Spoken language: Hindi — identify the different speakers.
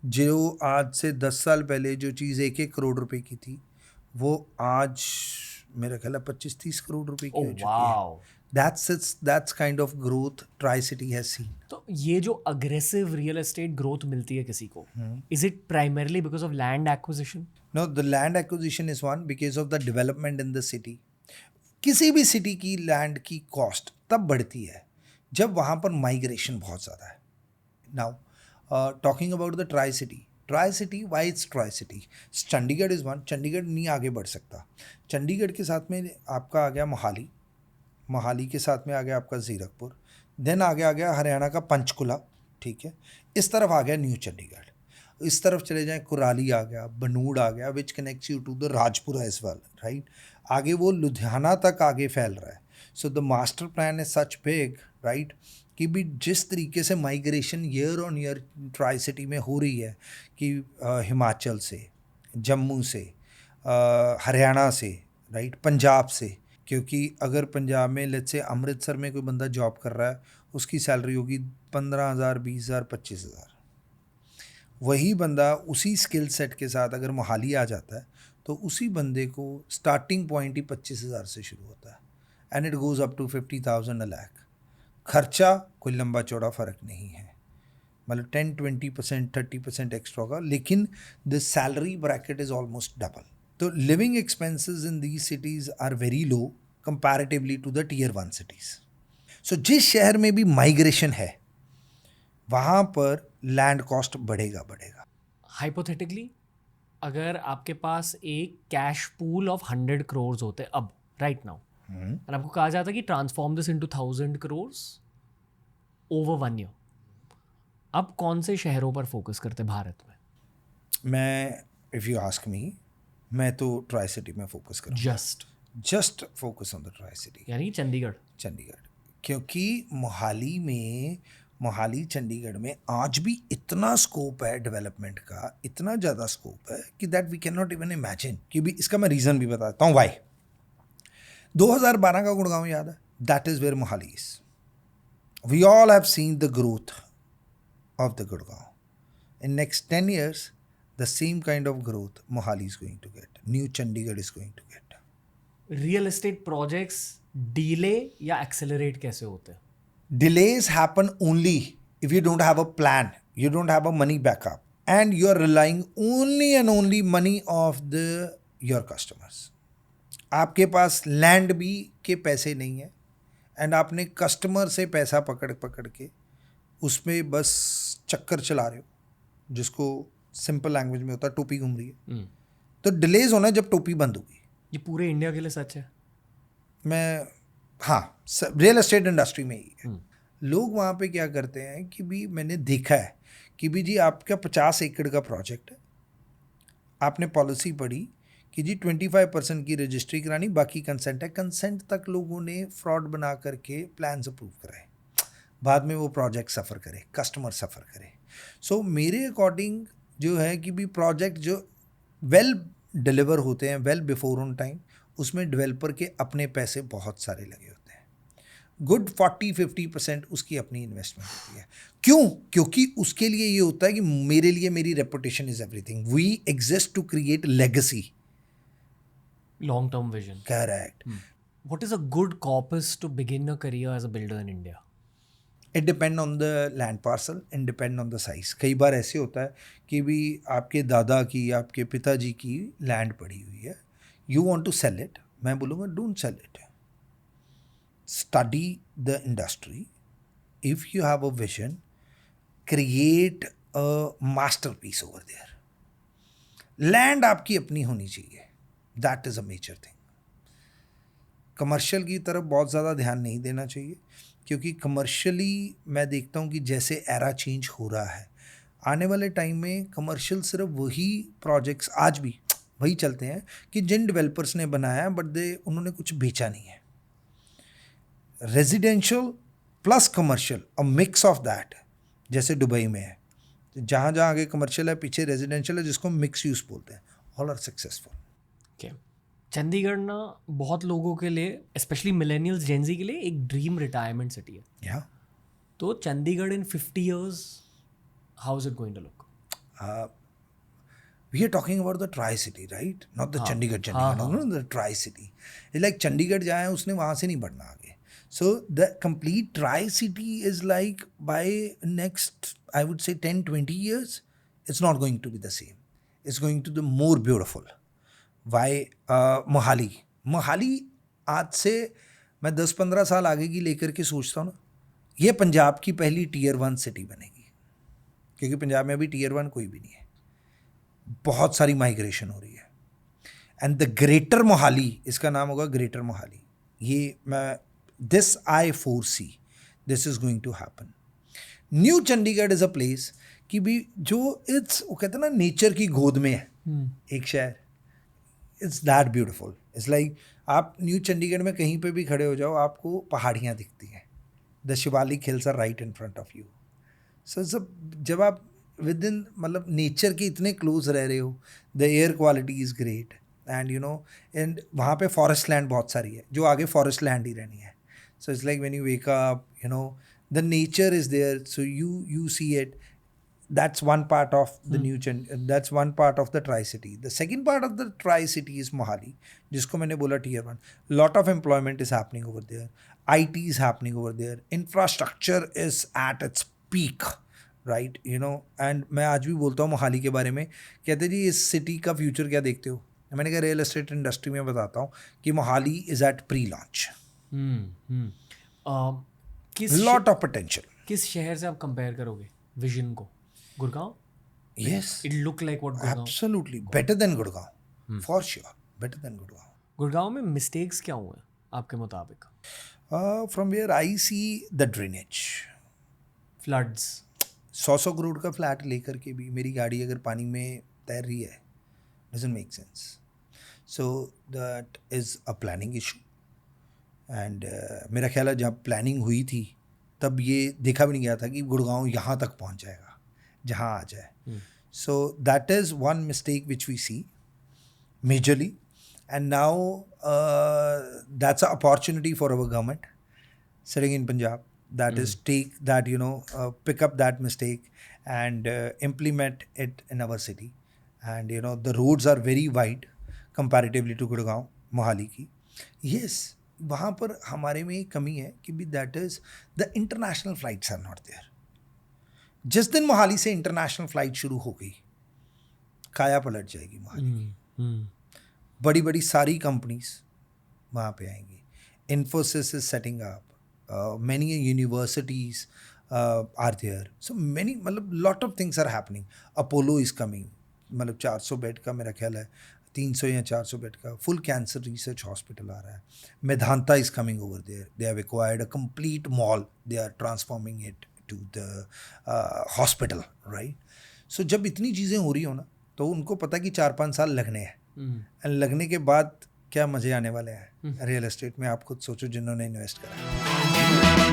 Speaker 1: जो आज से 10 साल पहले जो चीज़ 1-1 करोड़ रुपए की थी, वो आज मेरा ख्याल है 25-30 करोड़ रुपए की
Speaker 2: ओह
Speaker 1: हो चुकी है।
Speaker 2: Wow.
Speaker 1: That's kind of growth tri city has seen.
Speaker 2: तो ये जो अग्रेसिव रियल एस्टेट ग्रोथ मिलती है किसी को, is it primarily because of land acquisition?
Speaker 1: No, the land acquisition is one because of the development in the city. किसी भी सिटी की लैंड की कॉस्ट तब बढ़ती है जब वहाँ पर माइग्रेशन बहुत ज़्यादा है। Now talking about the tri city, why it's tri city? Chandigarh is one. Chandigarh नहीं आगे बढ़ सकता। चंडीगढ़ के साथ में आपका आ गया मोहाली, मोहाली के साथ में आ गया आपका ज़ीरकपुर, देन आगे आ गया हरियाणा का पंचकुला, ठीक है। इस तरफ आ गया न्यू चंडीगढ़, इस तरफ चले जाएं कुराली आ गया, बनूड़ आ गया, which connects you to the Rajpura as well, right. आगे वो लुधियाना तक आगे फैल रहा है। So the master plan is such big, right, कि भी जिस तरीके से migration year on year tri city में हो रही है कि हिमाचल से, जम्मू से, हरियाणा से, राइट, पंजाब से, क्योंकि अगर पंजाब में लेट्स से अमृतसर में कोई बंदा जॉब कर रहा है, उसकी सैलरी होगी 15,000, 20,000, 25,000। वही बंदा उसी स्किल सेट के साथ अगर मोहाली आ जाता है तो उसी बंदे को स्टार्टिंग पॉइंट ही 25,000 से शुरू होता है and it goes up to 50,000 a lakh. खर्चा कोई लंबा चौड़ा फ़र्क नहीं है, मतलब 10-20%, 30% एक्स्ट्रा होगा, लेकिन the salary bracket is almost double. तो living expenses in these cities are very low comparatively to the tier 1 cities. So जिस शहर में भी माइग्रेशन है वहाँ पर लैंड कॉस्ट बढ़ेगा।
Speaker 2: हाइपोथेटिकली, अगर आपके पास एक कैश पूल ऑफ 100 करोड़ होते अब राइट नाउ, और आपको कहा जाता है कि transform this into 1000 crore over 1 year, अब कौन से शहरों पर फोकस करते भारत में?
Speaker 1: मैं, इफ़ यू आस्क मी, मैं तो ट्राई सिटी में फोकस करूँगा। Just focus on the tri city,
Speaker 2: यानी चंडीगढ़।
Speaker 1: क्योंकि मोहाली चंडीगढ़ में आज भी इतना स्कोप है डेवलपमेंट का, इतना ज़्यादा स्कोप है कि that we can not even imagine. कि भी इसका मैं रीज़न भी बताता हूँ वाई। 2012 का गुड़गांव याद है? That is where Mohali is. We all have seen the growth of the Gurgaon. In next 10 years, the same kind of growth Mohali is going to get, New Chandigarh is going to get.
Speaker 2: Real estate projects delay या एक्सेलरेट कैसे होते हैं?
Speaker 1: Delays happen only if you don't have a plan, you don't have a money backup, and you are relying only and only money of your customers. आपके पास लैंड भी के पैसे नहीं है एंड आपने कस्टमर से पैसा पकड़ के उसमें बस चक्कर चला रहे हो, जिसको सिंपल लैंग्वेज में होता है टोपी घूम रही है। तो डिलेज होना है जब टोपी बंद होगी।
Speaker 2: ये पूरे इंडिया के लिए सच है।
Speaker 1: हाँ, रियल एस्टेट इंडस्ट्री में ही है। लोग वहाँ पे क्या करते हैं कि भी मैंने देखा है कि भी जी आपका 50 एकड़ का प्रोजेक्ट है, आपने पॉलिसी पढ़ी कि जी 25% की रजिस्ट्री करानी, बाकी कंसेंट है। कंसेंट तक लोगों ने फ्रॉड बना करके प्लान्स अप्रूव कराए, बाद में वो प्रोजेक्ट सफ़र करे, कस्टमर सफ़र करे। सो मेरे अकॉर्डिंग जो है कि भी प्रोजेक्ट जो वेल डिलीवर होते हैं वेल बिफोर ऑन टाइम, उसमें डेवलपर के अपने पैसे बहुत सारे लगे होते हैं। गुड 40-50% उसकी अपनी इन्वेस्टमेंट होती है। क्यों? क्योंकि उसके लिए ये होता है कि मेरे लिए मेरी reputation is everything, we exist to create legacy,
Speaker 2: long term vision.
Speaker 1: Correct.
Speaker 2: What is a good corpus to begin a career as a builder in India?
Speaker 1: It depend on the land parcel and depend on the size. कई बार ऐसे होता है कि भी आपके दादा की, आपके पिताजी की लैंड पड़ी हुई है, you want to sell it, मैं बोलूँगा don't sell it, study the industry, if you have a vision, create a masterpiece over there. Land आपकी अपनी होनी चाहिए, that is a major thing. Commercial की तरफ बहुत ज़्यादा ध्यान नहीं देना चाहिए, क्योंकि कमर्शियली मैं देखता हूँ कि जैसे एरा चेंज हो रहा है, आने वाले टाइम में कमर्शियल सिर्फ वही प्रोजेक्ट्स आज भी वही चलते हैं कि जिन डेवलपर्स ने बनाया बट उन्होंने कुछ बेचा नहीं है। Residential plus commercial, a mix of that, जैसे दुबई में है, जहाँ जहाँ आगे कमर्शियल है पीछे रेजिडेंशियल है, जिसको मिक्स यूज़ बोलते हैं, ऑल आर सक्सेसफुल।
Speaker 2: चंडीगढ़ ना बहुत लोगों के लिए, स्पेशली मिलेनियल्स, जेनजी के लिए एक ड्रीम रिटायरमेंट सिटी है।
Speaker 1: या
Speaker 2: तो Chandigarh in 50 years, how is it going to look?
Speaker 1: we are talking about the Tri-City, right? Not the Chandigarh, no, the Tri-City. It's like Chandigarh जाए उसने वहाँ से नहीं बढ़ना आगे. So the complete Tri-City is like by next, I would say 10-20 years, it's not going to be the same. It's going to be more beautiful. Why Mohali? Mohali आज से मैं 10-15 साल आगे की लेकर के सोचता हूँ ना, ये पंजाब की पहली Tier 1 सिटी बनेगी, क्योंकि पंजाब में अभी Tier 1 कोई भी नहीं है. बहुत सारी माइग्रेशन हो रही है. एंड द ग्रेटर मोहाली, इसका नाम होगा ग्रेटर मोहाली. ये मैं this I foresee this is going to happen. New Chandigarh is a place कि भी जो इट्स, वो कहते हैं ना, नेचर की गोद में है एक शहर. It's that beautiful. It's like आप न्यू चंडीगढ़ में कहीं पे भी खड़े हो जाओ, आपको पहाड़ियाँ दिखती हैं. The Shivalik hills are right in front of you. So जब आप विद इन, मतलब नेचर के इतने क्लोज रह रहे हो, the air quality is great. And you know, and वहाँ पे फॉरेस्ट लैंड बहुत सारी है, जो आगे फॉरेस्ट लैंड ही रहनी है. So it's like when you wake up, you know, the nature is there, so you see it. That's one part of the that's one part of the Tri-City. The second part of the Tri-City is Mohali, जिसको मैंने बोला Tier 1. Lot of employment is happening over there. IT is happening over there. Infrastructure is at its peak. Right, you know. And मैं आज भी बोलता हूँ मोहाली के बारे में, कहते जी इस सिटी का फ्यूचर क्या देखते हो. मैंने कहा रियल एस्टेट इंडस्ट्री में बताता हूँ कि Mohali is at pre launch. Lot of potential.
Speaker 2: किस शहर से आप कंपेयर करोगे विजन को? Gurgaon?
Speaker 1: Yes,
Speaker 2: it look like what Gurgaon?
Speaker 1: Absolutely better than Gurgaon, for sure, better than Gurgaon.
Speaker 2: Gurgaon में मिस्टेक्स क्या हुए आपके मुताबिक?
Speaker 1: From where I see the drainage,
Speaker 2: floods.
Speaker 1: 100 crore का फ्लैट लेकर के भी मेरी गाड़ी अगर पानी में तैर रही है, doesn't make sense. So that is a planning issue. And मेरा ख्याल है जब प्लानिंग हुई थी तब ये देखा भी नहीं गया था कि गुड़गांव यहाँ तक पहुँच जाएगा जहाँ आ जाए. So that is one mistake which we see majorly. And now that's a opportunity for our government sitting in Punjab. That is, take that, you know, pick up that mistake and implement it in our city. And, you know, the roads are very wide comparatively to Gurgaon, Mohali की. Yes, वहाँ पर हमारे में एक कमी है कि भी that is, the international flights are not there. जिस दिन मोहाली से इंटरनेशनल फ्लाइट शुरू हो गई, काया पलट जाएगी मोहाली की. बड़ी बड़ी सारी कंपनीज वहाँ पे आएंगी. Infosys is setting up. Many universities are there. So many, मतलब lot of things are happening. Apollo is coming. मतलब 400 बेड का मेरा ख्याल है, 300 या 400 बेड का फुल कैंसर रिसर्च हॉस्पिटल आ रहा है. Medanta is coming over there. They have acquired a complete mall. They are transforming it to the hospital, right? So जब इतनी चीज़ें हो रही हो ना, तो उनको पता कि 4-5 साल लगने हैं. And लगने के बाद क्या मज़े आने वाले हैं रियल एस्टेट में. आप खुद सोचो जिन्होंने इन्वेस्ट करा.